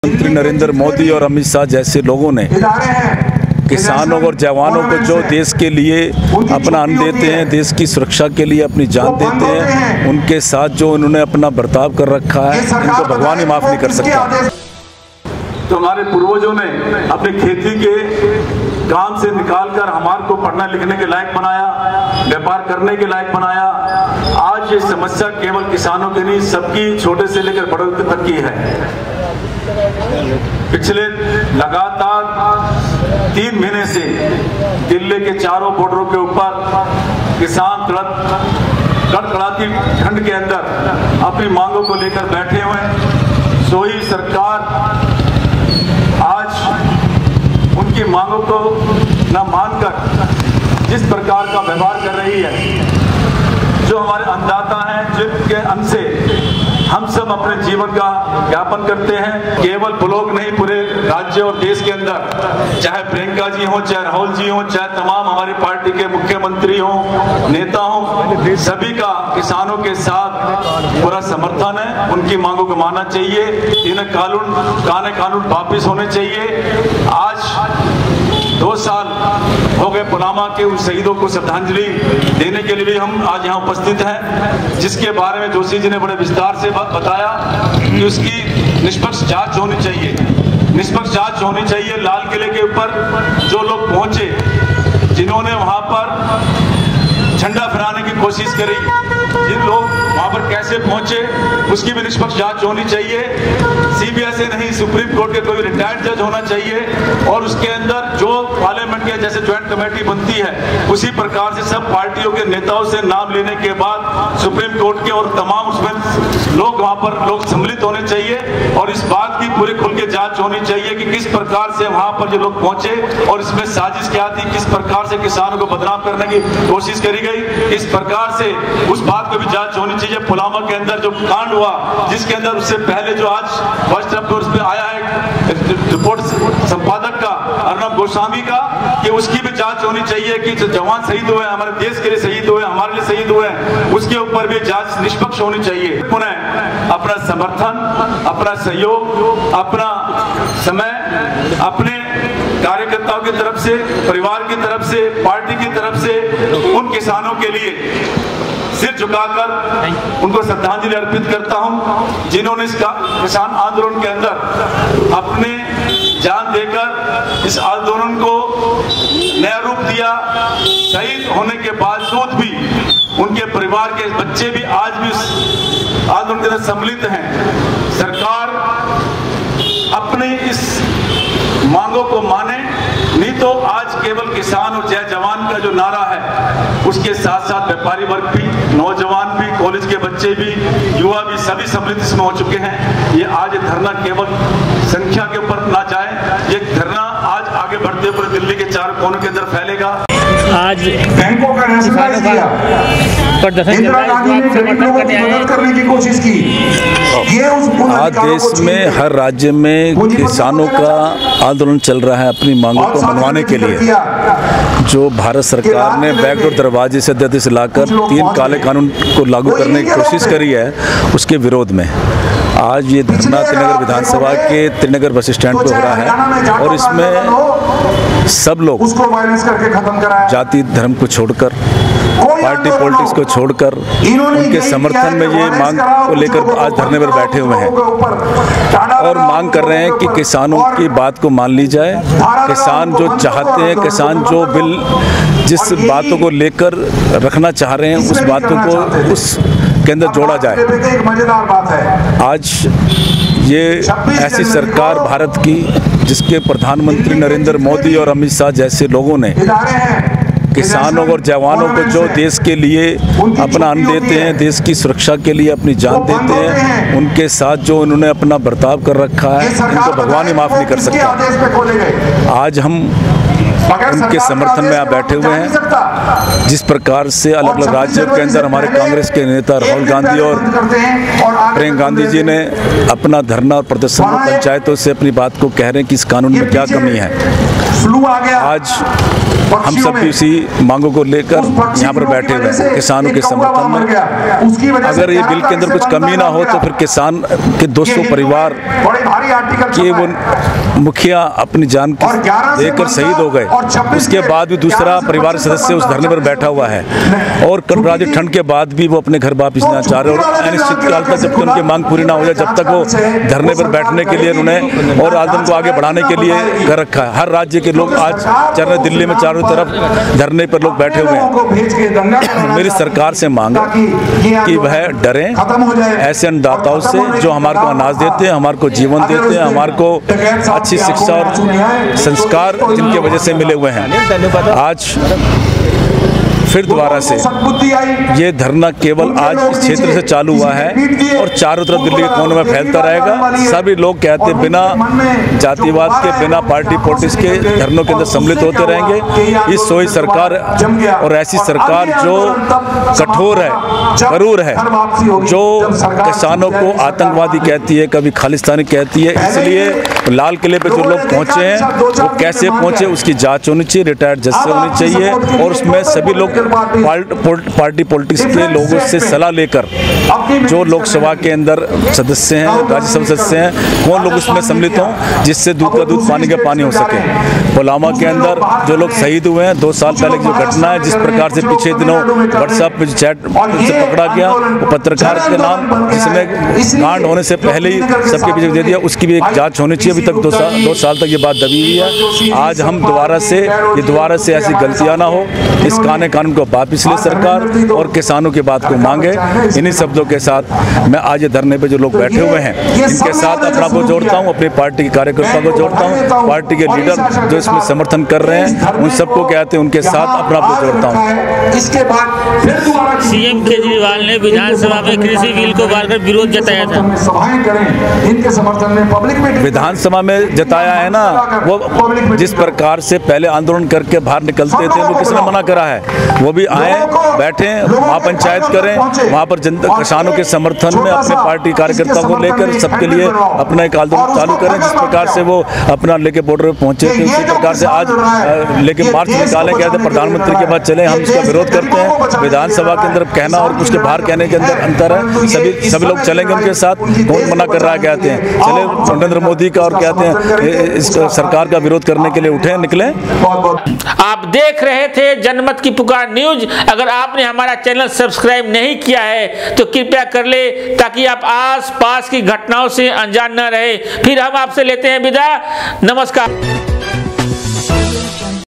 मंत्री नरेंद्र मोदी और अमित शाह जैसे लोगों ने किसानों और जवानों को जो देश के लिए अपना अन्न देते हैं, देश की सुरक्षा के लिए अपनी जान देते हैं, उनके साथ जो उन्होंने अपना बर्ताव कर रखा है, इनको भगवान ही माफ़ नहीं कर सकता। तो हमारे पूर्वजों ने अपनी खेती के काम से निकालकर हमारे को पढ़ने लिखने के लायक बनाया, व्यापार करने के लायक बनाया। आज ये समस्या केवल किसानों की नहीं, सबकी, छोटे से लेकर बड़े तक की है। पिछले लगातार 3 महीने से दिल्ली के चारों बॉर्डरों के ऊपर किसान कड़कड़ाती ठंड के अंदर अपनी मांगों को लेकर बैठे हुए हैं। सोई सरकार आज उनकी मांगों को न मानकर जिस प्रकार का व्यवहार कर रही है, जो हमारे अन्नदाता हैं, जिनके अन्न से हम सब अपने जीवन का यापन करते हैं, केवल ब्लॉक नहीं, पूरे राज्य और देश के अंदर, चाहे प्रियंका जी हो, चाहे राहुल जी हो, चाहे तमाम हमारी पार्टी के मुख्यमंत्री हो, नेता हो, सभी का किसानों के साथ पूरा समर्थन है। उनकी मांगों को मानना चाहिए, इन्हें कानून वापिस होने चाहिए। आज 2 साल हो गए पुलवामा के उन शहीदों को श्रद्धांजलि देने के लिए भी हम आज यहाँ उपस्थित हैं, जिसके बारे में जोशी जी ने बड़े विस्तार से बताया कि उसकी निष्पक्ष जांच होनी चाहिए। निष्पक्ष जांच होनी चाहिए। लाल किले के ऊपर जो लोग पहुंचे, जिन्होंने वहां पर झंडा फहराने की कोशिश करी, जिन लोग वहां पर कैसे पहुंचे, उसकी भी निष्पक्ष जांच होनी चाहिए। सीबीआई से नहीं, सुप्रीम कोर्ट के कोई रिटायर्ड जज होना चाहिए और उसके अंदर जो पार्लियामेंट के जैसे ज्वाइंट कमेटी बनती है, उसी प्रकार से सब पार्टियों के नेताओं से नाम लेने के बाद सुप्रीम कोर्ट के और तमाम उसमें लोग वहां पर लोग सम्मिलित होने चाहिए और इस बात की पूरी खुल के जांच होनी चाहिए कि किस प्रकार से वहां पर जो लोग पहुंचे और इसमें साजिश क्या थी, किस प्रकार से किसानों को बदनाम करने की कोशिश करी गई। इस प्रकार से उस बात को भी जांच होनी चाहिए। पुलवामा के अंदर जो कांड हुआ, जिसके अंदर उससे पहले जो आज फर्स्ट उस पर आया है रिपोर्ट संपादक का, अर्नब गोस्वामी का, कि उसकी भी जांच होनी चाहिए कि जो जवान शहीद हुए, हमारे देश के लिए शहीद हुए, हमारे लिए शहीद हुए, उसके ऊपर भी जांच निष्पक्ष होनी चाहिए। पुनः अपना समर्थन, अपना सहयोग, अपना समय अपने कार्यकर्ताओं की तरफ से, परिवार की तरफ से, पार्टी की तरफ से उन किसानों के लिए सिर झुकाकर उनको श्रद्धांजलि अर्पित करता हूं, जिन्होंने इस किसान आंदोलन के अंदर अपने जान देकर इस आंदोलन को नया रूप दिया। शहीद होने के बावजूद भी उनके परिवार के बच्चे भी आज भी इस आंदोलन के अंदर सम्मिलित हैं। सरकार अपनी इस मांगों को माने, नहीं तो आज केवल किसान और जय जवान का जो नारा है, उसके साथ साथ व्यापारी वर्ग भी, नौजवान भी, कॉलेज के बच्चे भी, युवा भी, सभी सम्मिलित इसमें हो चुके हैं। ये आज धरना केवल संख्या के ऊपर ना जाए, ये धरना आज आगे बढ़ते हुए दिल्ली के 4 कोनों के अंदर फैलेगा। आज बैंकों का नेशनलाइज किया, इंदिरा गांधी ने गरीब लोगों की मदद करने की कोशिश की। ये आज देश में हर राज्य में किसानों का आंदोलन चल रहा है अपनी मांगों को मनवाने के लिए। जो भारत सरकार ने बैकडोर दरवाजे से अध्यादेश लाकर 3 काले कानून को लागू करने की कोशिश करी है, उसके विरोध में आज ये धरना त्रिनगर विधानसभा के त्रिनगर बस स्टैंड पर हो रहा है और इसमें सब लोग जाति धर्म को छोड़कर, पार्टी पॉलिटिक्स को छोड़कर, उनके समर्थन में ये मांग को लेकर आज धरने पर बैठे हुए हैं और मांग कर रहे हैं कि किसानों की बात को मान ली जाए। किसान जो चाहते हैं, किसान जो बिल जिस बातों को लेकर रखना चाह रहे हैं, उस बातों को उसके अंदर जोड़ा जाए। आज ये ऐसी सरकार भारत की, जिसके प्रधानमंत्री नरेंद्र मोदी और अमित शाह जैसे लोगों ने किसानों और जवानों को जो देश के लिए अपना अन्न देते हैं, देश की सुरक्षा के लिए अपनी जान देते हैं, उनके साथ जो उन्होंने अपना बर्ताव कर रखा है, इनको भगवान ही माफ़ नहीं कर सकता। आज हम उनके समर्थन में यहाँ बैठे हुए हैं जिस प्रकार से अलग अलग राज्यों के अंदर हमारे कांग्रेस के नेता राहुल गांधी और प्रियंका गांधी जी ने अपना धरना और प्रदर्शन में पंचायतों से अपनी बात को कह रहे हैं कि इस कानून में क्या कमी है। आज हम सब भी इसी मांगों को लेकर यहाँ पर बैठे हुए हैं किसानों के समर्थन में। अगर ये बिल के अंदर कुछ कमी ना हो तो फिर किसान के 200 परिवार के वो मुखिया अपनी जान देकर शहीद हो गए, उसके बाद भी दूसरा परिवार सदस्य उस धरने पर बैठा हुआ है और कड़कड़ाती ठंड के बाद भी वो अपने घर वापस नहीं जा रहे और अनिश्चित काल तक जब तक उनकी मांग पूरी ना हो जाए जब तक वो धरने पर बैठने के लिए उन्हें और आंदोलन को आगे बढ़ाने के लिए कर रखा है। हर राज्य के लोग आज चल रहे, दिल्ली में चारों तरफ धरने पर लोग बैठे हुए हैं। मेरी सरकार से मांग कि वह डरें ऐसे अन्नदाताओं से जो हमारे को अनाज देते हैं, हमारे को जीवन देते हैं, हमारे को अच्छी शिक्षा और संस्कार जिनके वजह से मिले हुए हैं। आज फिर दोबारा से ये धरना केवल आज इस क्षेत्र से चालू हुआ है और चारों तरफ दिल्ली के कोने में फैलता रहेगा। सभी लोग कहते हैं बिना जातिवाद के, बिना पार्टी पॉलिटिक्स के धरनों के अंदर सम्मिलित होते रहेंगे। इस सोई सरकार और ऐसी सरकार जो कठोर है, करूर है, जो किसानों को आतंकवादी कहती है, कभी खालिस्तानी कहती है, इसलिए लाल किले पे जो लोग पहुंचे हैं वो कैसे पहुंचे उसकी जांच होनी चाहिए, रिटायर्ड जज से होनी चाहिए और उसमें सभी लोग पार्टी पॉलिटिक्स के लोगों से सलाह लेकर जो लोकसभा के अंदर सदस्य हैं, राज्यसभा सदस्य हैं, कौन लोग उसमें सम्मिलित हों जिससे दूध का दूध पानी का पानी हो सके। पुलवामा के अंदर जो लोग शहीद हुए हैं 2 साल पहले की जो घटना है, जिस प्रकार से पिछले दिनों व्हाट्सएप पे चैट से पकड़ा गया, वो पत्रकार के नाम जिसमें कांड होने से पहले ही सबके पीछे दे दिया, उसकी भी एक जांच होनी चाहिए। अभी तक 2 साल तक ये बात दबी हुई है। आज हम दोबारा से ऐसी गलतियां ना हो, इस कानून को वापिस ले सरकार और किसानों की बात को मांगे। इन्हीं शब्दों के साथ मैं आज ये धरने पे जो लोग बैठे हुए हैं इनके साथ अपना को जोड़ता हूँ, अपनी पार्टी के कार्यकर्ताओं को जोड़ता हूँ, पार्टी के लीडर जो इसमें समर्थन कर रहे हैं उन सबको कहते हैं उनके साथ अपना को जोड़ता हूँ। इसके बाद सीएम केजरीवाल ने विधानसभा में कृषि बिल को बार विरोध जताया था। इनके समर्थन में पब्लिक में विधानसभा में जताया है ना, वो जिस प्रकार से पहले आंदोलन करके बाहर निकलते थे वो किसने मना करा है। वो भी आए, बैठे, वहाँ पंचायत करें, वहाँ पर जनता किसानों के समर्थन में अपने पार्टी कार्यकर्ताओं को लेकर सबके लिए अपना एक आंदोलन चालू करें। जिस प्रकार से वो अपना लेके बॉर्डर पे पहुंचे थे उसी प्रकार से आज लेके मार्च निकाले, कहते प्रधानमंत्री के बाद चले, हम इसका विरोध करते हैं। विधानसभा के अंदर कहना और उसके बाहर कहने के अंदर अंतर है। सभी लोग चलेंगे उनके साथ, कौन मना कर रहा है, कहते हैं चले नरेंद्र मोदी का और कहते हैं इस सरकार का विरोध करने के लिए उठे निकले। आप देख रहे थे जनमत की पुकार न्यूज। अगर आपने हमारा चैनल सब्सक्राइब नहीं किया है तो कृपया कर ले ताकि आप आस पास की घटनाओं से अनजान न रहे। फिर हम आपसे लेते हैं विदा। नमस्कार।